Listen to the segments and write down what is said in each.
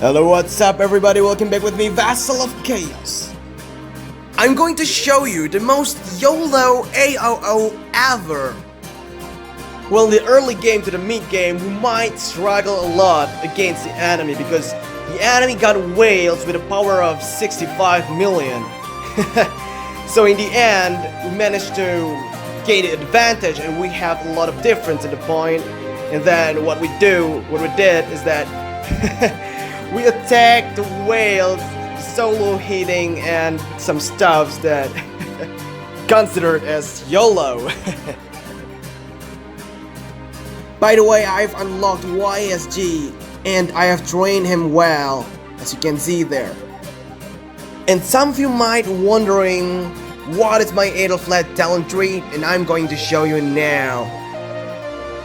Hello, what's up everybody, welcome back with me, Vassal of Chaos. I'm going to show you the most YOLO AOO ever. Well, in the early game to the mid game, we might struggle a lot against the enemy because the enemy got whales with a power of 65 million. So in the end, we managed to gain the advantage and we have a lot of difference at the point. And then what we did is that we attacked the whales, solo hitting, and some stuffs that considered as YOLO. By the way, I've unlocked YSG and I have trained him well, as you can see there. And some of you might wondering what is my Aethelflaed talent tree, and I'm going to show you now.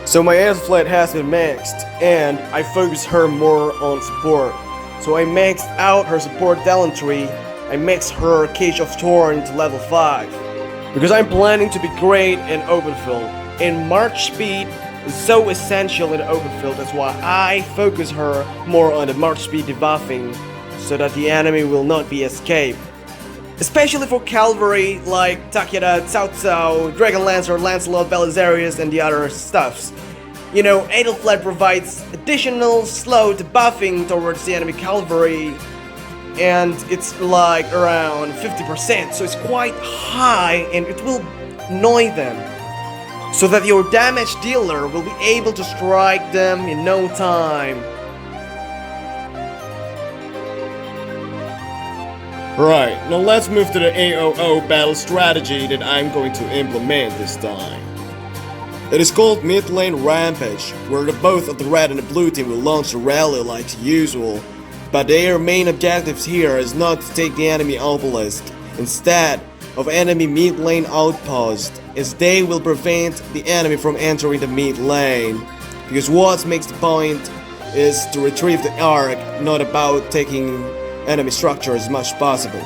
So my Aethelflaed has been maxed, and I focus her more on support. So I maxed out her support talent tree, I maxed her Cage of Thorn to level 5. Because I'm planning to be great in open field, and March speed is so essential in the open field, that's why I focus her more on the March speed debuffing, so that the enemy will not be escaped. Especially for cavalry like Takeda, Cao Cao, Dragon Lancer, Lancelot, Belisarius, and the other stuffs. You know, Aethelflaed provides additional slow debuffing towards the enemy cavalry, and it's like around 50%, so it's quite high and it will annoy them. So that your damage dealer will be able to strike them in no time. Right, now let's move to the AOO battle strategy that I'm going to implement this time. It is called Mid Lane Rampage, where both of the red and the blue team will launch a rally like usual, but their main objectives here is not to take the enemy obelisk, instead of enemy mid lane outpost, as they will prevent the enemy from entering the mid lane, because what makes the point is to retrieve the Ark, not about taking enemy structure as much as possible.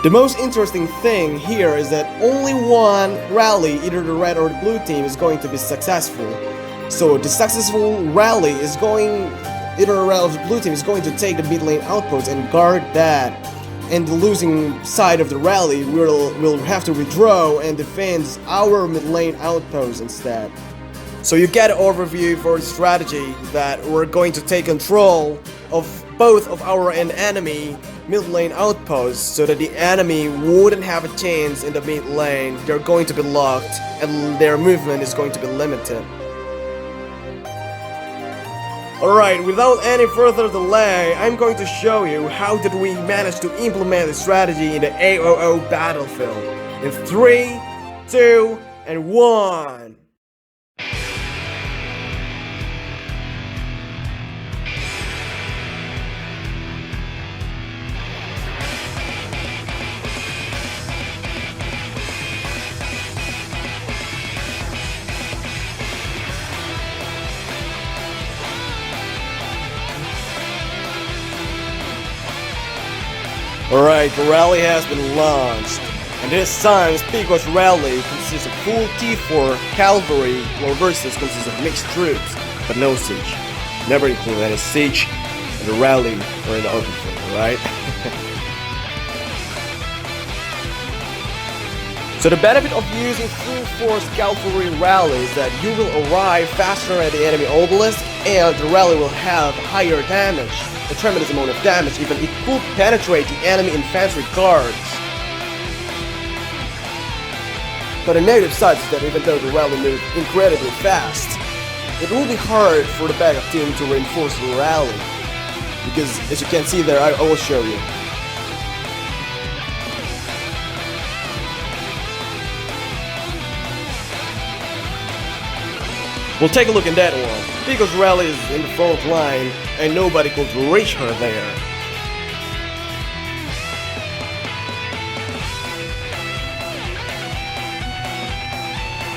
The most interesting thing here is that only one rally, either the red or the blue team, is going to be successful. So the successful rally is going, either the red or the blue team is going to take the mid lane outpost and guard that, and the losing side of the rally will have to withdraw and defend our mid lane outpost instead. So you get an overview for the strategy that we're going to take control of both of our and enemy mid lane outposts, so that the enemy wouldn't have a chance in the mid lane. They're going to be locked and their movement is going to be limited. Alright, without any further delay, I'm going to show you how did we manage to implement the strategy in the AOO battlefield. In 3, 2, and 1. Alright, the rally has been launched, and this time's Pico's rally consists of full T4 cavalry, while versus consists of mixed troops, but no siege. Never include any siege in the rally or in the open field, alright? So the benefit of using full force cavalry rally is that you will arrive faster at the enemy obelisk, and the rally will have higher damage. A tremendous amount of damage, even it could penetrate the enemy infantry guards. But the negative side is that even though the rally moved incredibly fast, it will be hard for the backup team to reinforce the rally. Because as you can see there, I will show you. We'll take a look at that one. Pico's rally is in the front line, and nobody could reach her there.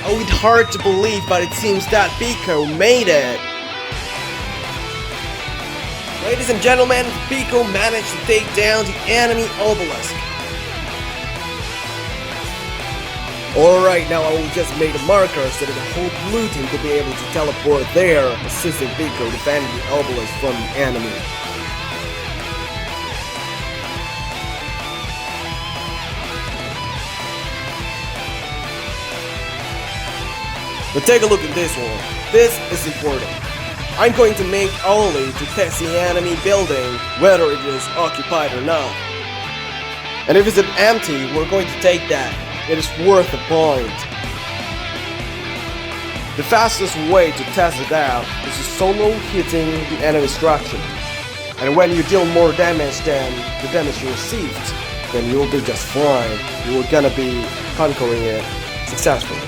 Oh, it's hard to believe, but it seems that Pico made it. Ladies and gentlemen, Pico managed to take down the enemy obelisk. Alright, now I will just make a marker so that the whole blue team will be able to teleport there, assisting Pico defending the obelisk from the enemy. But take a look at this one. This is important. I'm going to make Oli to test the enemy building, whether it is occupied or not. And if it's empty, we're going to take that. It is worth a point. The fastest way to test it out is to solo hitting the enemy structure. And when you deal more damage than the damage you received, then you'll be just fine. You're gonna be conquering it successfully.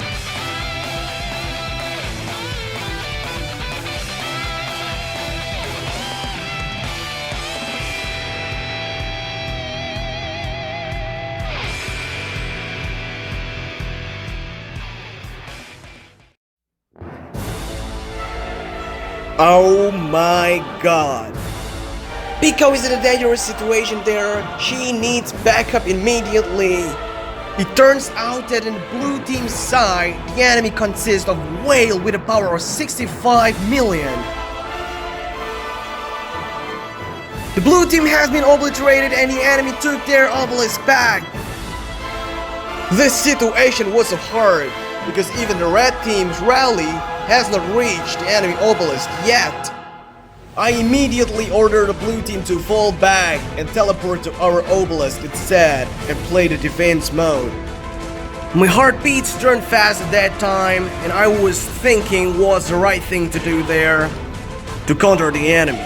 Oh my god. Pico is in a dangerous situation there. She needs backup immediately. It turns out that in the blue team's side, the enemy consists of Whale with a power of 65 million. The blue team has been obliterated and the enemy took their obelisk back. This situation was so hard because even the red team's rally has not reached the enemy obelisk yet. I immediately ordered the blue team to fall back and teleport to our obelisk instead and play the defense mode. My heartbeats turned fast at that time and I was thinking what's the right thing to do there to counter the enemy.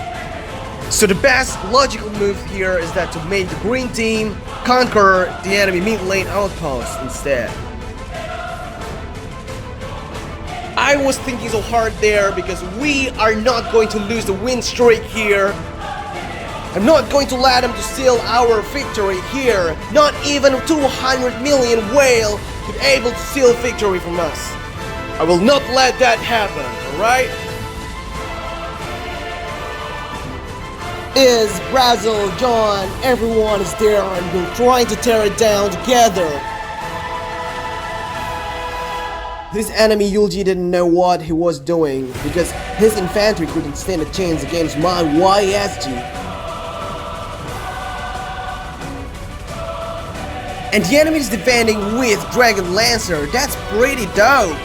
So the best logical move here is that to make the green team conquer the enemy mid lane outpost instead. I was thinking so hard there because we are not going to lose the win streak here. I'm not going to let them to steal our victory here. Not even 200 million whale could able to steal victory from us. I will not let that happen, alright? Is Brazil, John, everyone is there and we're trying to tear it down together. This enemy Yulji didn't know what he was doing because his infantry couldn't stand a chance against my YSG. And the enemy is defending with Dragon Lancer. That's pretty dope.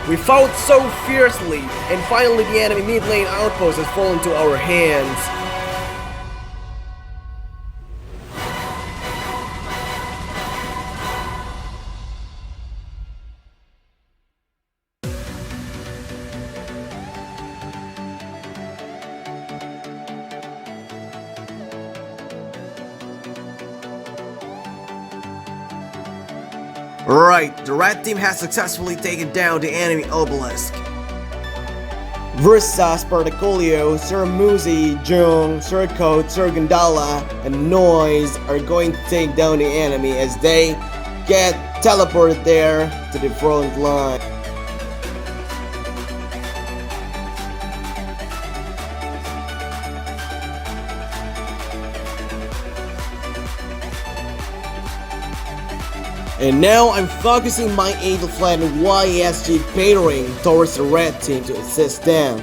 We fought so fiercely, and finally the enemy mid lane outpost has fallen to our hands. Right, the red team has successfully taken down the enemy obelisk. Versa, Spartacolio, Sir Muzi, Jung, Sir Coat, Sir Gandala, and Noise are going to take down the enemy as they get teleported there to the front line. And now I'm focusing my Angel Flag and YSG catering towards the red team to assist them.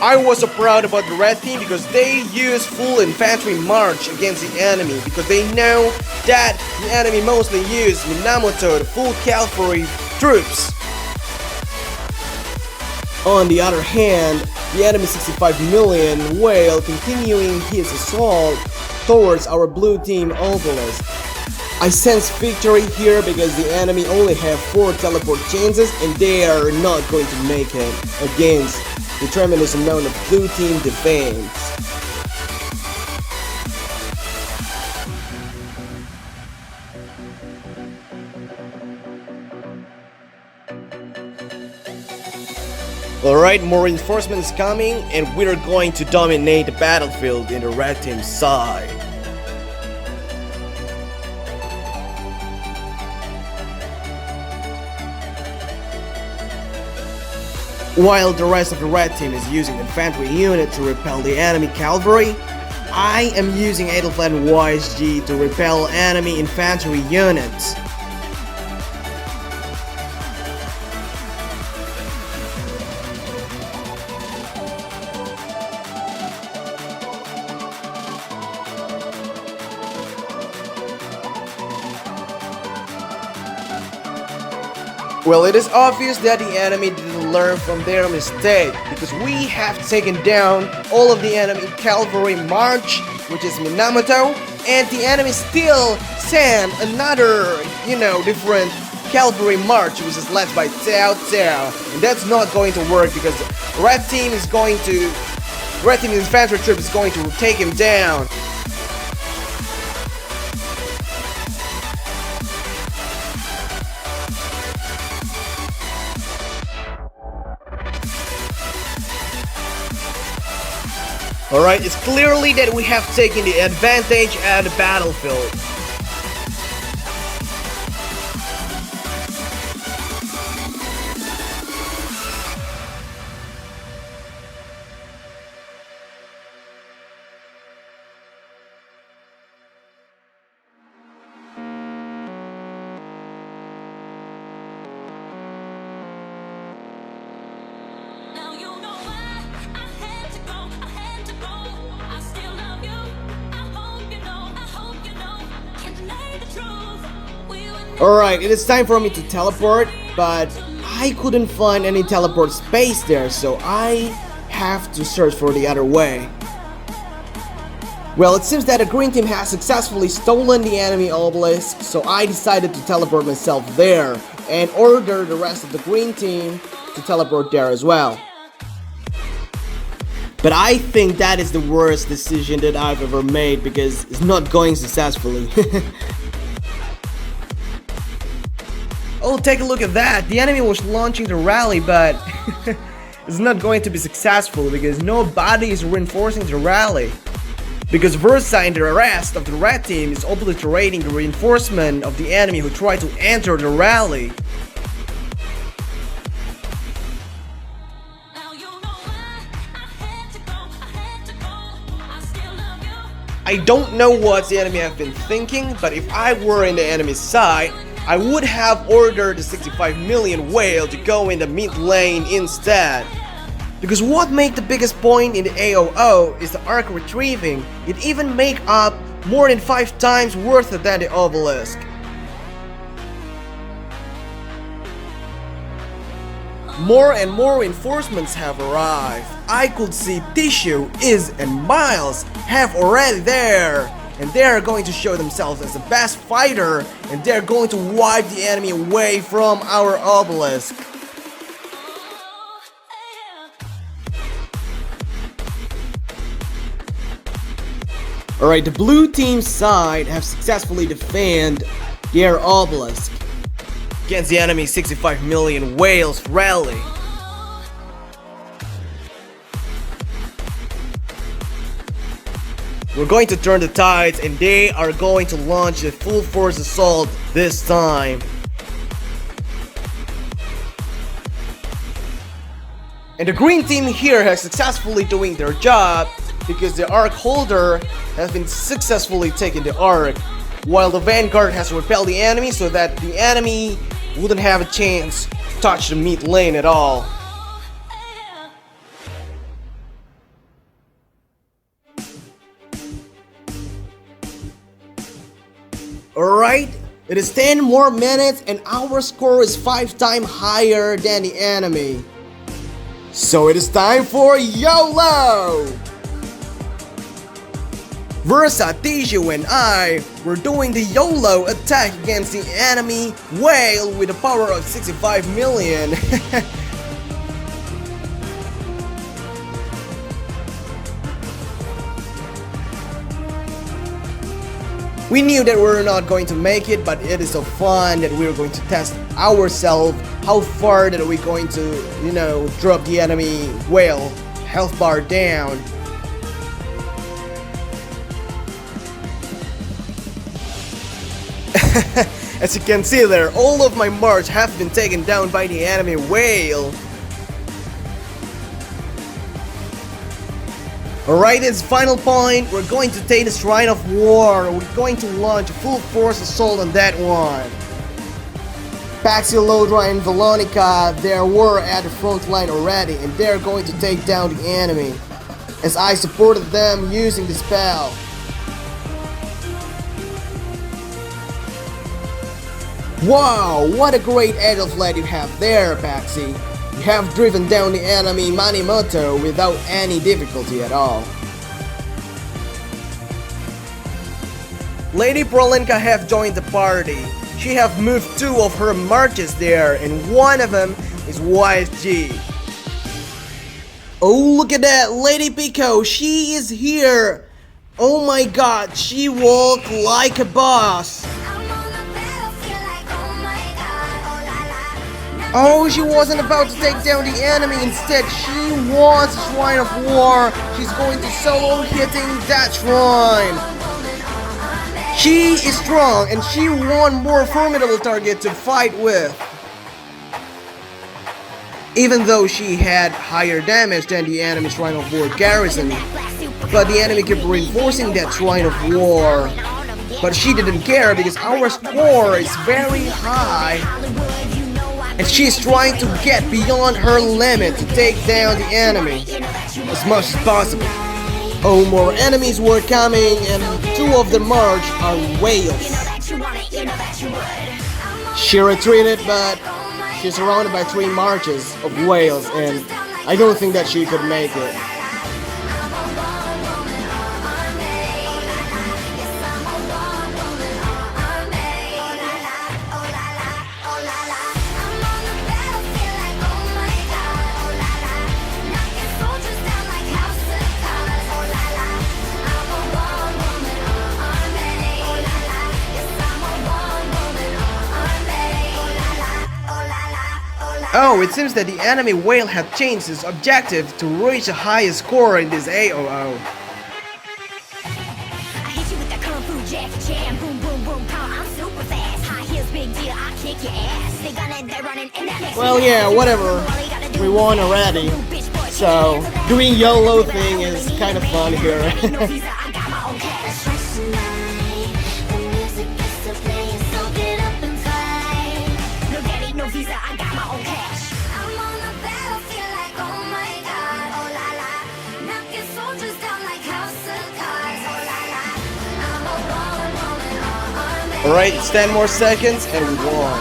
I was so proud about the red team because they used full infantry march against the enemy because they know that the enemy mostly used Minamoto, the full cavalry troops. On the other hand, the enemy 65 million whale continuing his assault towards our blue team obelisk. I sense victory here because the enemy only have 4 teleport chances and they are not going to make it against the tremendous amount of blue team defense. Alright, more reinforcements coming, and we're going to dominate the battlefield in the red team's side. While the rest of the red team is using infantry unit to repel the enemy cavalry, I am using Edelfladen YSG to repel enemy infantry units. Well, it is obvious that the enemy didn't learn from their mistake, because we have taken down all of the enemy cavalry march, which is Minamoto, and the enemy still sent another, different cavalry march, which is led by Cao Cao, and that's not going to work because red team infantry troop is going to take him down. Alright, it's clearly that we have taken the advantage at the battlefield. Alright, it is time for me to teleport, but I couldn't find any teleport space there, so I have to search for the other way. Well, it seems that the green team has successfully stolen the enemy obelisk, so I decided to teleport myself there and order the rest of the green team to teleport there as well. But I think that is the worst decision that I've ever made because it's not going successfully. Oh, take a look at that! The enemy was launching the rally, but it's not going to be successful because nobody is reinforcing the rally. Because Versa and the rest of the red team is obliterating the reinforcement of the enemy who tried to enter the rally. I don't know what the enemy have been thinking, but if I were in the enemy's side, I would have ordered the 65 million whale to go in the mid lane instead. Because what made the biggest point in the AOO is the Ark retrieving. It even make up more than 5 times worth than the obelisk. More and more reinforcements have arrived. I could see Tissue, Iz and Miles have already there. And they are going to show themselves as the best fighter, and they're going to wipe the enemy away from our obelisk. Alright, the blue team side have successfully defended their obelisk against the enemy 65 million whales rally. We're going to turn the tides and they are going to launch a full force assault this time. And the green team here has successfully doing their job because the Ark holder has been successfully taking the Ark, while the Vanguard has repelled the enemy so that the enemy wouldn't have a chance to touch the mid lane at all. Alright, it is 10 more minutes and our score is 5 times higher than the enemy. So it is time for YOLO! Versa, Tissue and I were doing the YOLO attack against the enemy whale with a power of 65 million. We knew that we were not going to make it, but it is so fun that we were going to test ourselves how far that we're going to, drop the enemy whale health bar down. As you can see there, all of my march have been taken down by the enemy whale. Alright, it's final point. We're going to take the Shrine of War. We're going to launch a full force assault on that one. Paxiolodra and Velonica, they were at the front line already, and they're going to take down the enemy, as I supported them using the spell. Wow, what a great Adolf lad you have there, Paxi. You have driven down the enemy Manimoto without any difficulty at all. Lady Prolenka have joined the party. She have moved 2 of her marches there, and one of them is YSG. Oh, look at that, Lady Pico, she is here. Oh my god, she walked like a boss. Oh, she wasn't about to take down the enemy, instead she wants a Shrine of War. She's going to solo hitting that shrine. She is strong and she won more formidable target to fight with. Even though she had higher damage than the enemy Shrine of War garrison, but the enemy kept reinforcing that Shrine of War. But she didn't care because our score is very high. And she's trying to get beyond her limit to take down the enemy as much as possible. Oh, more enemies were coming, and 2 of the march are whales. She retreated, but she's surrounded by 3 marches of whales, and I don't think that she could make it. Oh, it seems that the enemy whale had changed its objective to reach the highest score in this AOO. Well, yeah, whatever. We won already. So, doing YOLO thing is kind of fun here. Alright, it's 10 more seconds and we won.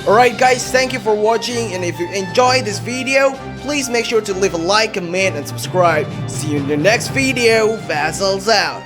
Alright guys, thank you for watching, and if you enjoyed this video, please make sure to leave a like, comment, and subscribe. See you in the next video. Vassals out.